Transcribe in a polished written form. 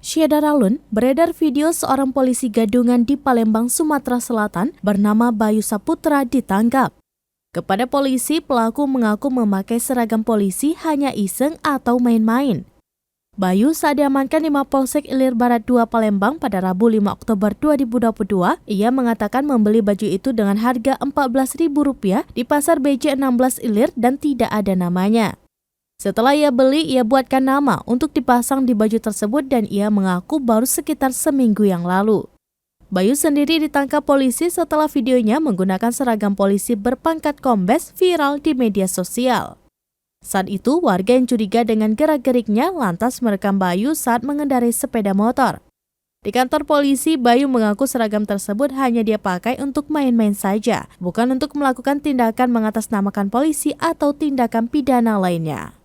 Syeda Ralun, beredar video seorang polisi gadungan di Palembang, Sumatera Selatan bernama Bayu Saputra ditangkap. Kepada polisi, pelaku mengaku memakai seragam polisi hanya iseng atau main-main. Bayu saat diamankan di Mapolsek Ilir Barat 2 Palembang pada Rabu 5 Oktober 2022, ia mengatakan membeli baju itu dengan harga Rp14.000 di Pasar BJ 16 Ilir dan tidak ada namanya. Setelah ia beli, ia buatkan nama untuk dipasang di baju tersebut dan ia mengaku baru sekitar seminggu yang lalu. Bayu sendiri ditangkap polisi setelah videonya menggunakan seragam polisi berpangkat kombes viral di media sosial. Saat itu, warga yang curiga dengan gerak-geriknya lantas merekam Bayu saat mengendarai sepeda motor. Di kantor polisi, Bayu mengaku seragam tersebut hanya dia pakai untuk main-main saja, bukan untuk melakukan tindakan mengatasnamakan polisi atau tindakan pidana lainnya.